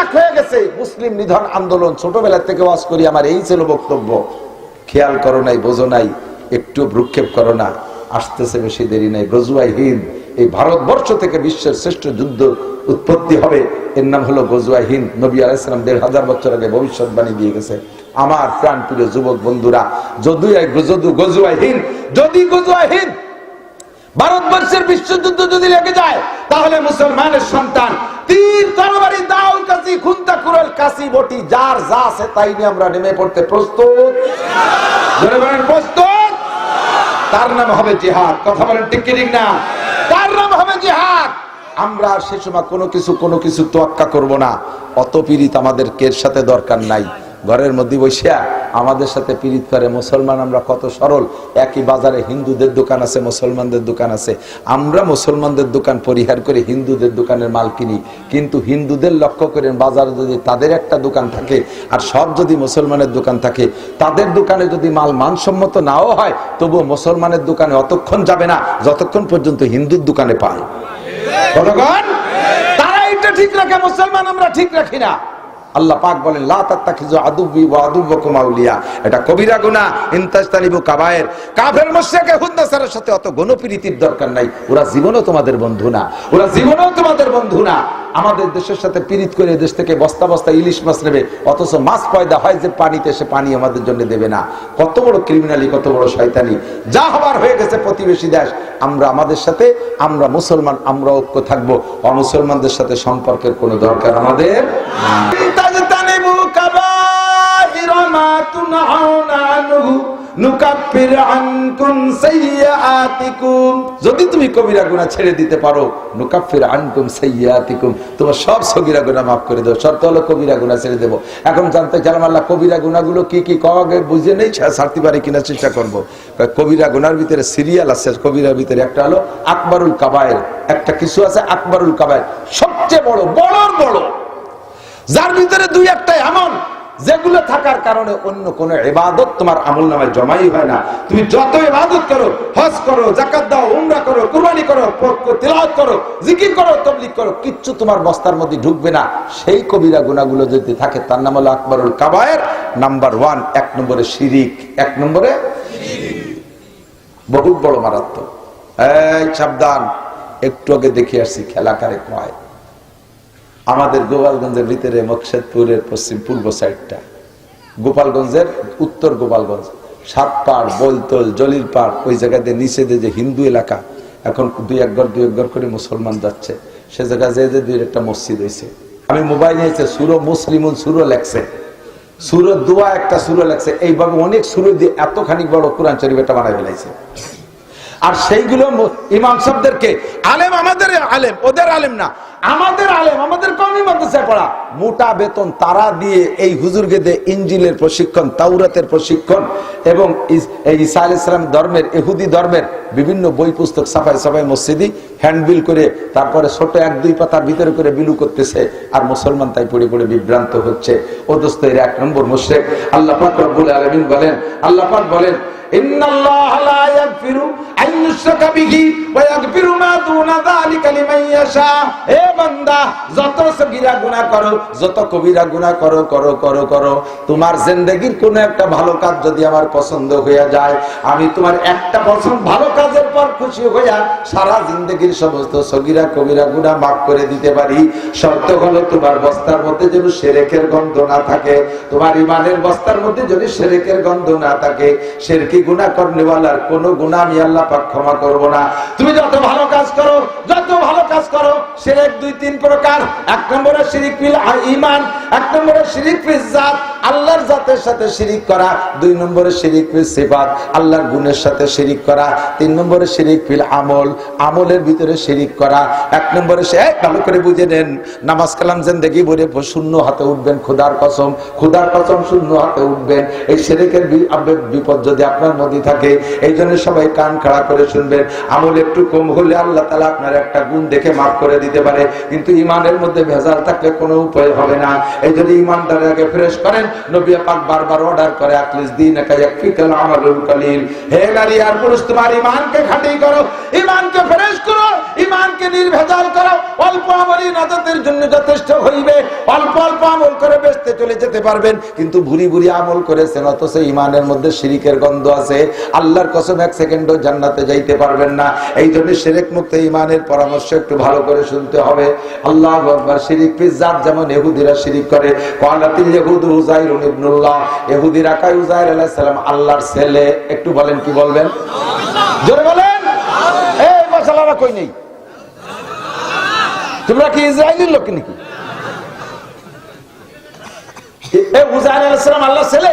এক হয়ে গেছে। মুসলিম নিধন আন্দোলন ছোটবেলা থেকে ওয়াজ করি, আমার এই ছিল বক্তব্য। খেয়াল করো নাই, বোঝো নাই, একটু ভ্রুক্ষেপ করো না, আসতেছে বেশি দেরি নাই। গজওয়ায়ে হিন্দ, এই ভারতবর্ষ থেকে বিশ্বের শ্রেষ্ঠ যুদ্ধ উৎপত্তি হবে, এর নাম হলো গজওয়ায়ে হিন্দ। নবী আলাইহিস সালাম ১৫০০ বছর আগে ভবিষ্যৎবাণী দিয়ে গেছে। আমার প্রাণপ্রিয় যুবক বন্ধুরা, যদি গজওয়ায়ে হিন্দ ভারতবর্ষের বিশ্বযুদ্ধ যদি লেগে যায়, তাহলে মুসলমানের সন্তান তীর তরবারি দাও কাছি খুন্তা কুরল কাছি বটি যার যা আছে তাই নিয়ে আমরা নেমে পড়তে প্রস্তুত। জোরে বলেন প্রস্তুত। তার নাম হবে জিহাদ। কথা বলেন ঠিক কি ঠিক না? তার নাম হবে জিহাদ। আমরা সে সময় কোনো কিছু তোয়াক্কা করব না। অত পীড়িত আমাদের এর সাথে দরকার নাই। ঘরের মধ্যে বসিয়া আমাদের সাথে পীড়িত করে মুসলমান। আমরা কত সরল। একই বাজারে হিন্দুদের দোকান আছে, মুসলমানদের দোকান আছে। আমরা মুসলমানদের দোকান পরিহার করে হিন্দুদের দোকানের মাল কিনি। কিন্তু হিন্দুদের লক্ষ্য করেন, বাজারে যদি তাদের একটা দোকান থাকে আর সব যদি মুসলমানের দোকান থাকে, তাদের দোকানে যদি মাল মানসম্মত নাও হয়, তবুও মুসলমানের দোকানে অতক্ষণ যাবে না যতক্ষণ পর্যন্ত হিন্দুর দোকানে পায়। কতক্ষণ? তারা এটা ঠিক রাখে, মুসলমান আমরা ঠিক রাখি না। আল্লাহ পাক বলেন, লা তাত্তাখিযু আদুব্বি ওয়া আদুব্বাকুম আউলিয়া। এটা কবিরা গুনাহ। ইন তাজতানিবু কাবায়ের। কাফের মুশরিক হুদ্দাসারের সাথে অত গণপ্রীতির দরকার নাই। ওরা জীবনও তোমাদের বন্ধু না, ওরা জীবনও তোমাদের বন্ধু না। আমাদের দেশের সাথে পীড়িত করে দেশ থেকে বস্তা বস্তা ইলিশ মাছ নেবে, অথচ মাছ পয়দা হয় যে পানিতে, সে পানি আমাদের জন্য দেবে না। কত বড় ক্রিমিনালি, কত বড় শয়তানি। যা হবার হয়ে গেছে প্রতিবেশী দেশ। আমরা আমাদের সাথে, আমরা মুসলমান, আমরা ঐক্য থাকবো। অমুসলমানদের সাথে সম্পর্কের কোনো দরকার আমাদের যদি তুমি কবিরা গুনাহ ছেড়ে দিতে পারো, নুকাফির আনকুম সাইয়্যাতিকুম, তোমার সব সগীরা গুনাহ মাফ করে দেব। শর্ত হলো কবিরা গুনাহ ছেড়ে দেব। এখন জানতে চাইলাম, আল্লাহ কবিরা গুনাহগুলো কি কি কবে বুঝে নেই, ছাড়তে পারি কিনা চেষ্টা করবো। কবিরা গুনার ভিতরে সিরিয়াল আছে। কবিরার ভিতরে একটা হলো আকবরুল কাবায়ের, একটা কিছু আছে আকবরুল কাবায়ের, সবচেয়ে বড়, বড়, যার ভিতরে দুই একটা এমন যেগুলো থাকার কারণে অন্য কোন ইবাদত তোমার আমলনামায় জমাই হয় না। তুমি যত ইবাদত করো, হজ করো, যাকাত দাও, উমরা করো, কুরবানি করো, তিলাওয়াত করো, জিকির করো, তাবলীগ করো, কিচ্ছু তোমার বস্তার মধ্যে ঢুকবে না। সেই কবিরা গুনাহগুলো যদি থাকে, তার নাম হলো আকবরুল কাবায়ের। নাম্বার 1, 1 নম্বরে শিরিক। 1 নম্বরে বহুত বড় মারাত্মক। এই সাবধান। একটু আগে দেখে আসছি খেলা কারে কয়। আমাদের গোপালগঞ্জের ভিতরে মকসেদপুরের পূর্ব সাইডটা, গোপালগঞ্জের উত্তর গোপালগঞ্জ, সাতপাড়, বৈতল, জলিলপাড়, ওই জায়গাতে নিচে যে হিন্দু এলাকা, এখন দুই এক ঘর করে মুসলমান যাচ্ছে। সে জায়গায় যে দুই একটা মসজিদ হয়েছে। আমি মোবাইল নিয়েছে, সুরো মুসলিমুন সুরো লেখছে, সুরো দোয়া একটা সুরো লেখছে। এইভাবে অনেক সুরো দিয়ে এতখানি বড় কোরআন শরীফ এটা বানাই ফেলাইছে। আর সেইগুলো ইমাম সাহেবদেরকে, আলেম আমাদের আলেম, ওদের আলেম না, আমাদের আলেম, আমাদের কওমি মাদ্রাসায় পড়া, মোটা বেতন তারা দিয়ে এই হুজুরকে দিয়ে ইনজিলের প্রশিক্ষণ, তাওরাতের প্রশিক্ষণ এবং এই ঈসা আলাইহিস সালাম ধর্মের, ইহুদি ধর্মের বিভিন্ন বই পুস্তক সাফাই মসজিদি হ্যান্ডবিল করে, তারপরে ছোট 1-2 পাতার ভিতরে করে বিলু করতেছে। আর মুসলমান তাই পড়ে পড়ে বিভ্রান্ত হচ্ছে। ও দোস্ত, এর 1 নম্বর মুশরিক। আল্লাহ পাক রব্বুল আলামিন বলেন, আল্লাহ পাক বলেন, ইন্নাল্লাহা লা ইয়াগফিরু আন ইউশরাকা বিহি ওয়া ইয়াগফিরু মা দুনা যালিকা লিমান ইয়াশা। হে বান্দা, যত সগীরা গুনাহ করো, যত কবিরা গুনাহ করো, তোমার জিন্দেগীর কোন একটা ভালো কাজ যদি আমার পছন্দ হয়ে যায়, আমি তোমার একটা ভালো কাজের পর খুশি হইয়া সারা জিন্দেগীর সমস্ত সগীরা কবিরা গুনাহ মাফ করে দিতে পারি। শর্ত হলো তোমার বস্তার মধ্যে যেন শিরকের গন্ধ না থাকে, তোমার ঈমানের বস্তার মধ্যে যদি শিরকের গন্ধ না থাকে। শিরকি গুনাহ করনেওয়ালার কোন গুনাহ আমি আল্লাহ পাক ক্ষমা করব না। তুমি যত ভালো কাজ করো, শিরক 2-3 প্রকার। 1 নম্বরে শিরক ফিল ঈমান, 1 নম্বরে শিরক ফিল জাত, আল্লাহর জাতের সাথে শিরিক করা। 2 নম্বরে শিরিক ফিল সিফাত, আল্লাহর গুণের সাথে শিরিক করা। 3 নম্বরে শিরিক ফিল আমল, আমলের ভিতরে শিরিক করা। 1 নম্বরে ভালো করে বুঝে নেন, নামাজ কালাম জিন্দেগি ভরে শূন্য হাতে উঠবেন, খোদার কসম শূন্য হাতে উঠবেন। এই শিরিকের বিপদ যদি আপনার মধ্যে থাকে, এই জন্য সবাই কান খাড়া করে শুনবেন। আমল একটু কম হলে আল্লাহ তাআলা আপনার একটা গুণ দেখে মাফ করে দিতে পারে, কিন্তু ঈমানের মধ্যে ভেজাল থাকলে কোনো উপায় হবে না। এই জন্য ঈমানদারের আগে ফ্রেশ করেন। নবী পাক বারবার অর্ডার করে, আখলিস দীনাকা ইয়াকফিকাল আমালুল কলিল। হে নারী আর পুরুষ, তোমার ঈমানকে খাঁটি করো, ঈমানকে ফ্রেশ করো, ঈমানকে নির্ভেজাল করো। অল্প আমলই নাজাতের জন্য যথেষ্ট হইবে। অল্প বেহেশতে চলে যেতে পারবেন, কিন্তু ভুরি ভুরি আমল করেছেন অথচ ইমানের মধ্যে শিরিকের গন্ধ আছে, আল্লাহর কসম 1 সেকেন্ডও জান্নাতে যাইতে পারবেন না। এই জন্য শিরক মুক্ত ইমানের পরামর্শ একটু ভালো করে শুনতে হবে। আল্লাহু আকবার। শিরিক ফিজাত, যেমন ইহুদিরা শিরিক করে। ক্বালাতিল ইহুদু উযাইরুন ইবনুল্লাহ, ইহুদিরা কয় উযাইর আলাইহিস সালাম আল্লাহর ছেলে। একটু বলেন, কি বলবেন? জোরে বলেন। এই মশালারা কই নেই? তোমরা কি ইসরায়েলের লোক নাকি? এই উযাইর আলাইহিস সালাম আল্লাহর ছেলে?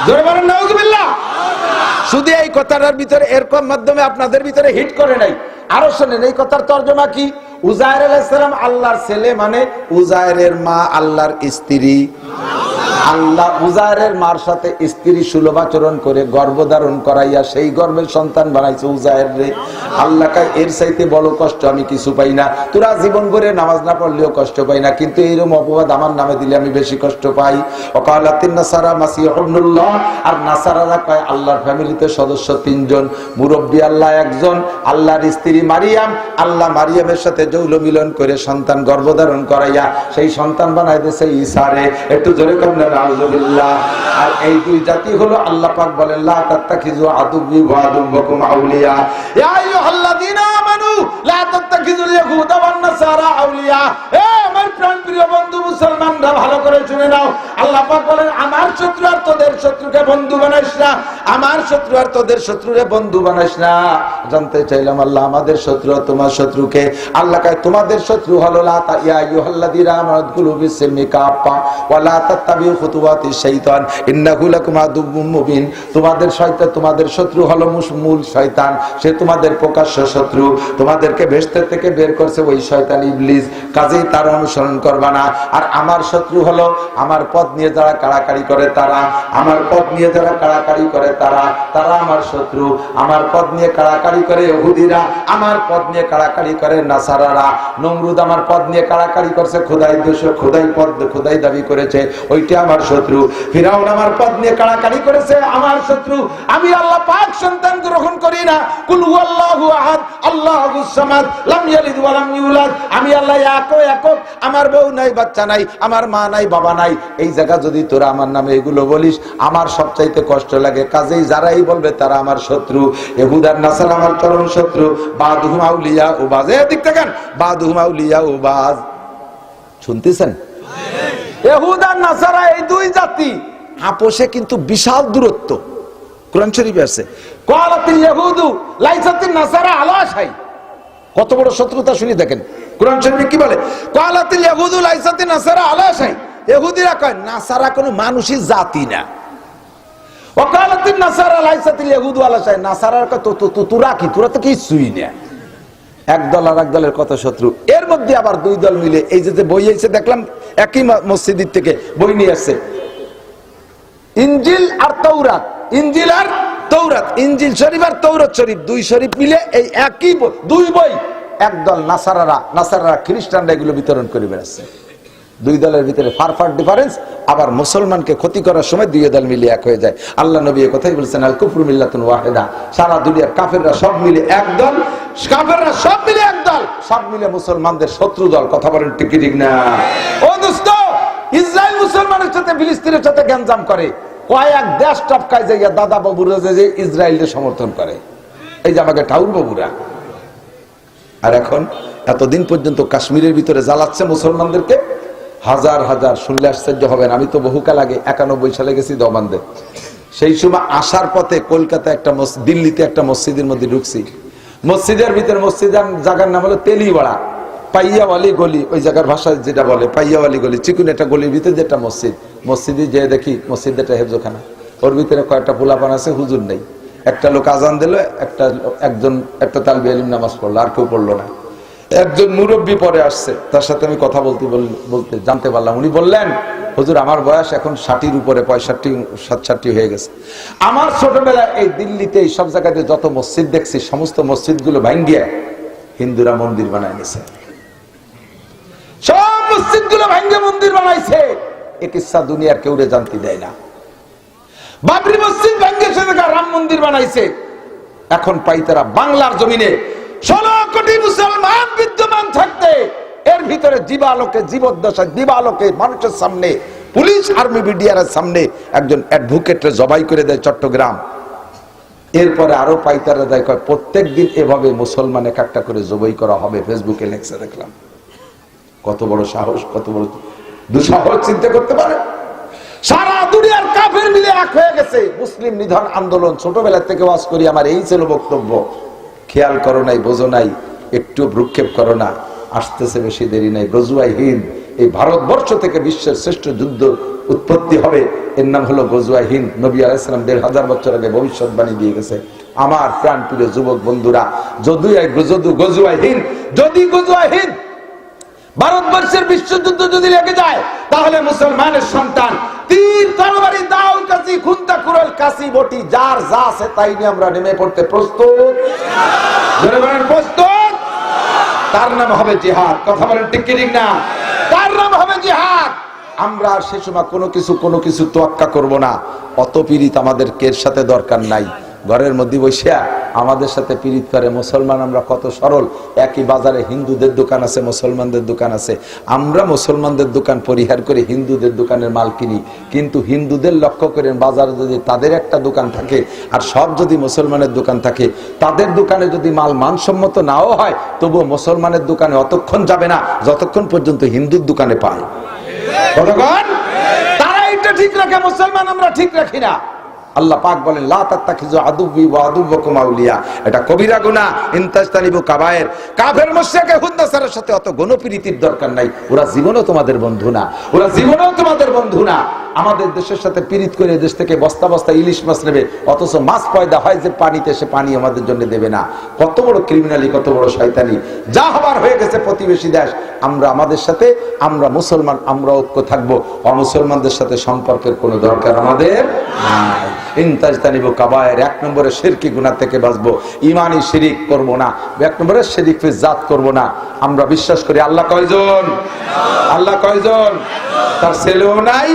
জোরে বলেন নাউযুবিল্লাহ। শুধু এই কথাটার ভিতরে এরকম মাধ্যমে আপনাদের ভিতরে হিট করে নাই, আরো শুনেন এই কথার তর্জমা কি। উযাইর আলাইহিস সালাম আল্লাহর ছেলে মানে উযাইরের মা আল্লাহর স্ত্রী। আল্লাহ উযাইরের মার সাথে স্ত্রী সুলভ আচরণ করে গর্ভধারণ করাইয়া সেই গর্ভের সন্তান বানাইছে উযাইর রে। আল্লাহ কয় এর চাইতে বড় কষ্ট আমি কিছু পাই না। তোরা জীবন ভরে নামাজ না পড়লেও কষ্ট পাই না, কিন্তু এইরকম অপবাদ আমার নামে দিলে আমি বেশি কষ্ট পাই। ওয়াকালাতিন নাসারা মাসিহ ইবনুল্লাহ, আর নাসারারা কয় আল্লাহর ফ্যামিলিতে সদস্য 3 জন, মুরব্বী আল্লাহ 1 জন, আল্লাহর স্ত্রী মারিয়াম। আল্লাহ মারিয়ামের সাথে যৌন মিলন করে সন্তান গর্ভধারণ করাইয়া সেই সন্তান বানাই দিয়েছে ঈসা রে। একটু জোরে করেন নাউযুবিল্লাহ। আর এই 2 জাতি হলো আল্লাহ পাক বলেন লা তাত্তাখিযু আদুব্বি ওয়া আদুব্বাকুম আউলিয়া, ইয়া আইয়ুহাল্লাযীনা আমানু লা তাত্তাখিযুল ইয়াহুদা ওয়ান নাসারা আউলিয়া। এ আমার প্রাণপ্রিয় বন্ধু মুসলমানরা ভালো করে শুনে নাও, আল্লাহ পাক বলেন আমার শত্রু আর তোদের শত্রুকে বন্ধু বানাইস না, আমার শত্রু আর তোদের শত্রুরে বন্ধু বানাইস না। জানতে চাইলাম আল্লাহ আমাদের শত্রু আর তোমার শত্রুকে? আল্লাহ কয় তোমাদের শত্রু হলো লা ইয়া আইয়ুহাল্লাযীনা আমানু কুলু বিসমি কাফা ওয়া লা তাত্তাবিউ খুতুওয়াতিশ শাইতান ইন্নাহু লাকুম আদুউম মুবিন। তোমাদের শয়তান, তোমাদের শত্রু হলো মূল শয়তান, সে তোমাদের প্রকাশ্য শত্রু। তোমাদেরকে বেহেশত থেকে বের করছে ওই শয়তান ইবলিস, কাজেই তার অনুসরণ করবা না। আর আমার শত্রু হলো আমার পথ নিয়ে যারা কাড়াকাড়ি করে তারা, আমার পথ নিয়ে যারা কাড়াকাড়ি করে তারা আমার শত্রু। আমার পথ নিয়ে কাড়াকাড়ি করে ইহুদিরা, আমার পথ নিয়ে কাড়াকাড়ি করে নাসারারা। নমরুদ আমার পথ নিয়ে কাড়াকাড়ি করছে, খোদাই দোষ, খোদাই পদ, খোদাই দাবি করেছে, ওইটা আমার শত্রু। ফিরাউন আমার পথ নিয়ে কাড়াকাড়ি করেছে, আমার শত্রু। আমি আল্লাহ পাক সন্তান গ্রহণ করি না। কুল হুয়াল্লাহু আহাদ আল্লাহুস সামাদ লাম ইয়ালিদ ওয়া লাম ইউলাদ। আমি আল্লাহ একক, আমার বউ নাই, বাচ্চা নাই, আমার মা নাই, বাবা নাই। এই জায়গা যদি তোরা আমার নামে এগুলো বলিস আমার সবচাইতে কষ্ট লাগে। কাজেই যারাই বলবে তারা আমার শত্রু। ইহুদার নাসারা আমার চরম শত্রু। বাদুহুম আউলিয়া ও বাজ। এদিক দেখেন, বাদুহুম আউলিয়া ও বাজ। শুনতেছেন? ইহুদা নাসারা এই 2 জাতি আপোষে কিন্তু বিশাল দূরত্ব। কোরআন শরীফে আছে ক্বালাতিল ইহুদু লাইসাতিন নাসারা আলা শাই। কত বড় শত্রুতা শুনি দেখেন। কোরআন শরীফে কি বলে? ক্বালাতিল ইহুদু লাইসাতিন নাসারা আলা শাই। ইহুদিরা কয় নাসারা কোনো মানুষই জাতি না। ওয়াকালাতিন নাসারা লাইসাতিল ইহুদু আলা শাই। নাসারার কয় তোরা কি, তোরা তো কিছুই না। এক দল আর এক দলের কত শত্রু। এর মধ্যে আবার 2 দল মিলে এই যে বই এসে দেখলাম একই মসজিদ থেকে বই নিয়ে আসছে, ইনজিল আর তৌরাত। ইনজিল আর তৌরাত, ইনজিল শরীফ আর তৌরাত শরীফ, 2 শরীফ মিলে এই একই 2 বই। একদল নাসারারা খ্রিস্টানরা এগুলো বিতরণ করে বেড়াচ্ছে। 2 দলের ভিতরে ফার ডিফারেন্স। আবার মুসলমানকে ক্ষতি করার সময় 2 দল মিলে এক হয়ে যায়। আল্লাহ নবী এই কথাই বলেছেন আল কুফরু মিল্লাতুন ওয়াহিদা। সারা দুনিয়ার কাফেররা সব মিলে এক দল, কাফেররা সব মিলে এক দল, সব মিলে মুসলমানদের শত্রু দল। কথা বলেন ঠিক কি ঠিক না? ও দোস্ত, ইসরায়েল মুসলমানের সাথে ফিলিস্তিনের সাথে গ্যাঞ্জাম করে, কয়েক দেশ টপকায় যাইয়া দাদা বাবুরা যে ইসরায়েলকে সমর্থন করে, এই যে আমাকে ঠাউর বাবুরা। আর এখন এতদিন পর্যন্ত কাশ্মীরের ভিতরে জ্বালাচ্ছে মুসলমানদেরকে। হাজার হাজার, শুনলে আশ্চর্য হবেন, আমি তো বহুকাল আগে 91 সালে গেছি দেওবন্দে। সেই সময় আসার পথে কলকাতা একটা দিল্লিতে একটা মসজিদের মধ্যে ঢুকছি। মসজিদের ভিতরে, মসজিদের জায়গার নাম হলো তেলিবাড়া, পাইয়াওয়ালি গলি, ওই জায়গার ভাষায় যেটা বলে পাইয়াওয়ালি গলি, চিকুন একটা গলির ভিতরে যেটা মসজিদ। মসজিদে যে দেখি মসজিদে একটা হেফজোখানা, ওর ভিতরে কয়েকটা পোলাপান আছে, হুজুর নেই। একটা লোক আজান দিল, একটা তালবি আলিম নামাজ পড়লো, আর কেউ পড়লো না। একজন মুরব্বী পরে আসছে, তার সাথে আমি কথা বলতে জানতে পারলাম, উনি বললেন হুজুর আমার বয়স এখন 60-র উপরে, 65-67 হয়ে গেছে। আমার ছোটবেলায় এই দিল্লিতে এই সব জায়গাতে যত মসজিদ দেখছি সমস্ত মসজিদগুলো ভাঙ্গিয়ে হিন্দুরা মন্দির বানায় নিছে। সব মসজিদগুলো ভাঙ্গে মন্দির বানাইছে। এ কিচ্ছা দুনিয়ার কেউ জানতে দেয় না। বাবরি মসজিদ ভাঙ্গে সেটা রাম মন্দির বানাইছে। এখন পাই তারা বাংলার জমিনে 16 কোটি মুসলমান বিদ্যমান থাকতে এর ভিতরে জীবালোকে, জীবদ্দশায় দিবালোকে মানুষের সামনে পুলিশ আর্মি বিডিআর সামনে একজন অ্যাডভোকেটরে জবাই করে দেয় চট্টগ্রাম। এরপরে আরো পাইতারা দেয়, কয় প্রত্যেক দিন এভাবে মুসলমান এক একটা করে জবাই করা হবে। ফেসবুকে লেখছে দেখলাম। কত বড় সাহস, কত বড় দুঃসাহস চিন্তা করতে পারে। সারা দুনিয়ার কাফের মিলে এক হয়ে গেছে। মুসলিম নিধন আন্দোলন ছোটবেলা থেকে ওয়াজ করি, আমার এই ছিল বক্তব্য। খেয়াল করো নাই, বোঝো নাই, একটু ভ্রুক্ষেপ করো না। আসতেছে বেশি দেরি নাই। গজওয়ায়ে হিন্দ, এই ভারতবর্ষ থেকে বিশ্বের শ্রেষ্ঠ যুদ্ধ উৎপত্তি হবে, এর নাম হলো গজওয়ায়ে হিন্দ। নবী আলাইহিস সালাম ১৫০০ বছর আগে ভবিষ্যৎবাণী দিয়ে গেছে। আমার প্রাণপ্রিয় যুবক বন্ধুরা, যদি গজওয়ায়ে হিন্দ, যদি গজওয়ায়ে হিন্দ ভারতবর্ষের বিশ্বযুদ্ধ যদি লেগে যায়, তাহলে মুসলমানের সন্তান তীর তরবারি দাও কাছি খুন্তা কুড়াল কাছি বটি যার যা আছে তাই নিয়ে আমরা নেমে পড়তে প্রস্তুত। প্রস্তুত। তার নাম হবে জিহাদ। কথা বলেন ঠিক কি ঠিক না? তার নাম হবে জিহাদ। আমরা আর সে সময় কোনো কিছু তোয়াক্কা করব না। অত পীড়িত আমাদের এর সাথে দরকার নাই। ঘরের মধ্যে বসিয়া আমাদের সাথে পীড়িত করে। মুসলমান আমরা কত সরল। একই বাজারে হিন্দুদের দোকান আছে, মুসলমানদের দোকান আছে। আমরা মুসলমানদের দোকান পরিহার করে হিন্দুদের দোকানের মাল কিনি। কিন্তু হিন্দুদের লক্ষ্য করেন, বাজারে যদি তাদের একটা দোকান থাকে আর সব যদি মুসলমানের দোকান থাকে, তাদের দোকানে যদি মাল মানসম্মত নাও হয়, তবুও মুসলমানের দোকানে অতক্ষণ যাবে না যতক্ষণ পর্যন্ত হিন্দুর দোকানে পায়। কতক্ষণ? তারা এটা ঠিক রাখে, মুসলমান আমরা ঠিক রাখি না। আল্লাহ পাক বলেন, লা তাত্তাখিযু আদুব্বি ওয়া আদুব্বাকুম আউলিয়া। এটা কবিরা গুনাহ। ইন তাজতানিবু কাবায়ের। কাফের মুশরিক ইহুদ নাসারার সাথে অত গণপ্রীতির দরকার নাই। ওরা জীবনেও তোমাদের বন্ধু না, ওরা জীবনেও তোমাদের বন্ধু না। আমাদের দেশের সাথে পীড়িত করে দেশ থেকে বস্তা বস্তা ইলিশ মাছ নেবে, অথচ মাছ পয়দা হয় যে পানিতে, সে পানি আমাদের জন্য দেবে না। কত বড় ক্রিমিনালি, কত বড় শয়তানি। যা হবার হয়ে গেছে প্রতিবেশী দেশ। আমরা আমাদের সাথে, আমরা মুসলমান, আমরা ঐক্য থাকবো। অমুসলমানদের সাথে সম্পর্কের কোনো দরকার আমাদের নাই। ইনতাজতানিবু কাবায়ের, ১ নম্বরে শিরকি গুনাহ থেকে বাঁচবো। ঈমানি শিরিক করব না। ১ নম্বরে শিরিক ফি জাত করব না। আমরা বিশ্বাস করি আল্লাহ কয়জন? আল্লাহ কয়জন? তার ছেলেও নাই,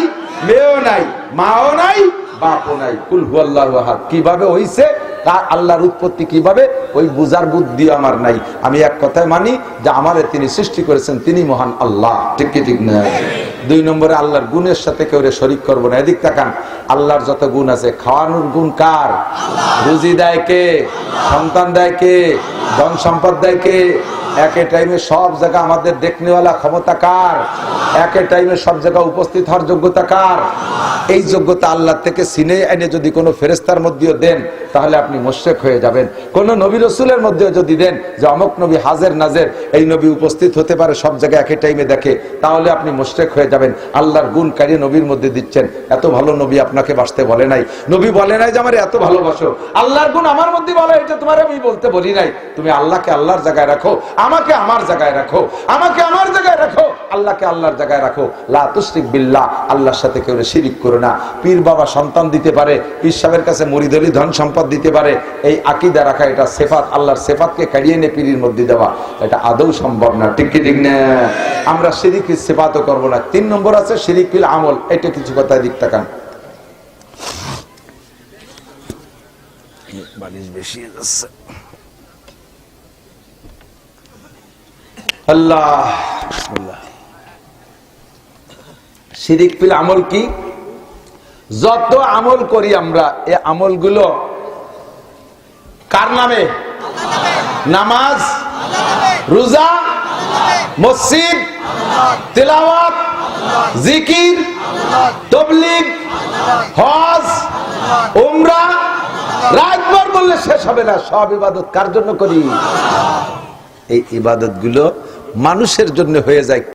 মেয়েও নাই, মাও নাই, বাপও নাই। কুল হুয়াল্লাহু আহাদ কিভাবে হইছে, তার আল্লাহর উৎপত্তি কিভাবে, ওই বুঝার বুদ্ধি আমার নাই। আমি এক কথায় মানি যে আমারে তিনি সৃষ্টি করেছেন, তিনি মহান আল্লাহ। ঠিক কি ঠিক না? ২ নম্বরে আল্লাহর গুণের সাথে কেউ শরীক করবো না। এদিক তাকান, আল্লাহর যত গুণ আছে, খাওয়ানোর গুণ কার? রুজি দেয় কে? সন্তান দেয় কে? ধন সম্পদ দেয় কে? একে টাইমে সব জায়গা আমাদের দেখনেওয়ালা ক্ষমতা কার? একে টাইমে সব জায়গা উপস্থিত হওয়ার যোগ্যতা কার? এই যোগ্যতা আল্লাহ থেকে সিনে এনে যদি কোনো ফেরেস্তার মধ্যেও দেন, তাহলে আপনি মুশরিক হয়ে যাবেন। কোন নবী রাসূলের মধ্যেও যদি দেন যে অমুক নবী হাজির নাজের, এই নবী উপস্থিত হতে পারে সব জায়গায় একই টাইমে দেখে, তাহলে আপনি মুশরিক হয়ে যাবেন। আল্লাহর গুণ কারিয়ে নবীর মধ্যে দিচ্ছেন। এত ভালো নবী আপনাকে বাসতে বলে নাই। নবী বলে নাই যে আমার এত ভালোবাসো। আল্লাহর গুণ আমার মধ্যে বলে, এটা তোমার আমি বলতে বলি নাই। তুমি আল্লাহকে আল্লাহর জায়গায় রাখো, আমাকে আমার জায়গায় রাখো, আমাকে আমার জায়গায় রাখো, আল্লাহকে আল্লাহর জায়গায় রাখো। লা তুশরিক বিল্লাহ, আল্লাহর সাথে কেউ শিরিক করো না। পীর বাবা সন্তান দিতে পারে, পীর সাহেবের কাছে মুরিদলি ধন সম্পদ দিতে পারে, এই আকীদা রাখা, এটা সিফাত, আল্লাহর সিফাতকে কাড়িয়ে এনে পীরের মধ্যে দেওয়া, এটা আদৌ সম্ভব না। ঠিক কি ঠিক না? আমরা শিরিক সিফাতও করব না। ৩ নম্বর আছে শিরিক ফিল আমল। এটা কিছু কথা দিক তাকান। বালিশ বেশি আছে। আল্লাহ বিসমিল্লাহ। শিরিক ফিল আমল কি? যত আমল করি আমরা, এই আমলগুলো কার নামে? নামাজ, রোজা, মসজিদ, তিলাওয়াত, জিকির, তাবলীগ, হজ, উমরা, রাতভর বললে শেষ হবে না। সব ইবাদত কার জন্য করি? এই ইবাদতগুলো মানুষের জন্য হয়ে যায়।